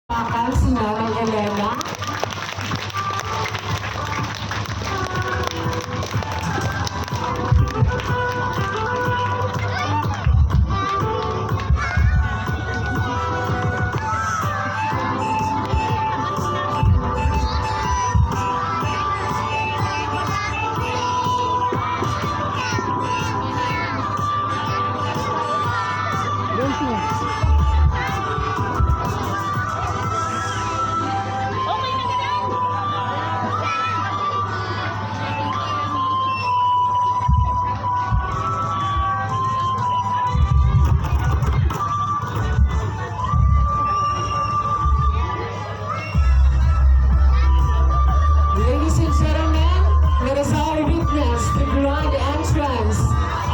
Bakal si Nanay Elena. Ladies and gentlemen, let us all witness the grand entrance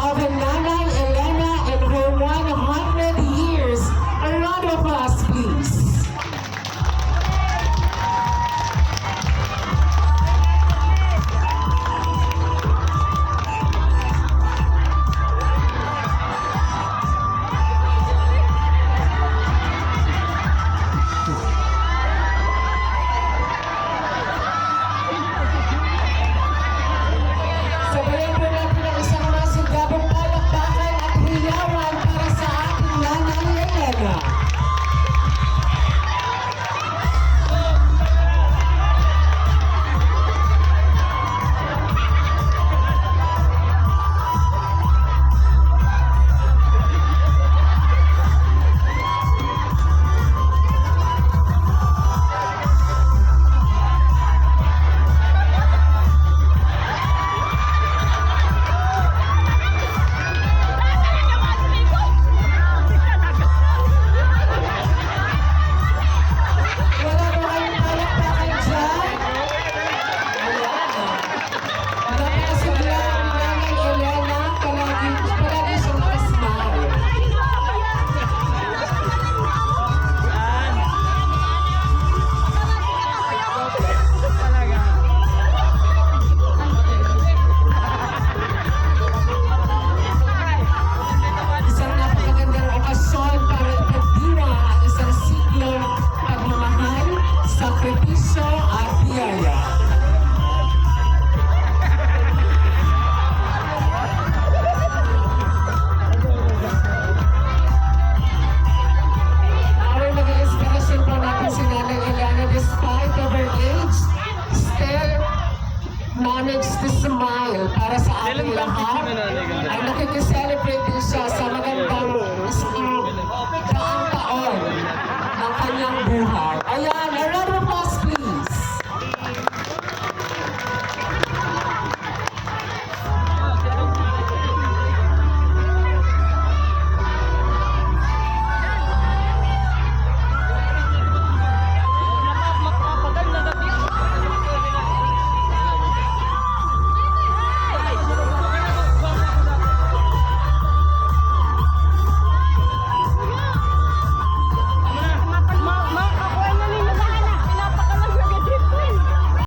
of Nanay Elena and her 100 years. A round of applause, please. Sabayan po natin ang isang masigabong palakpakan at hiyawan para sa ating Nanay Elena. Wala ba kayong palakpakan dyan? Napakasigla ang Nanay Elena, palagi siyang nakasmile. Isang napakagandang okasyon para ipagdiwa ang isang siklong pagmamahal, sakripisyo at biyaya. Our naging inspirasyon po natin si Nanay Elena despite of her age, still managed to smile para sa ating lahat.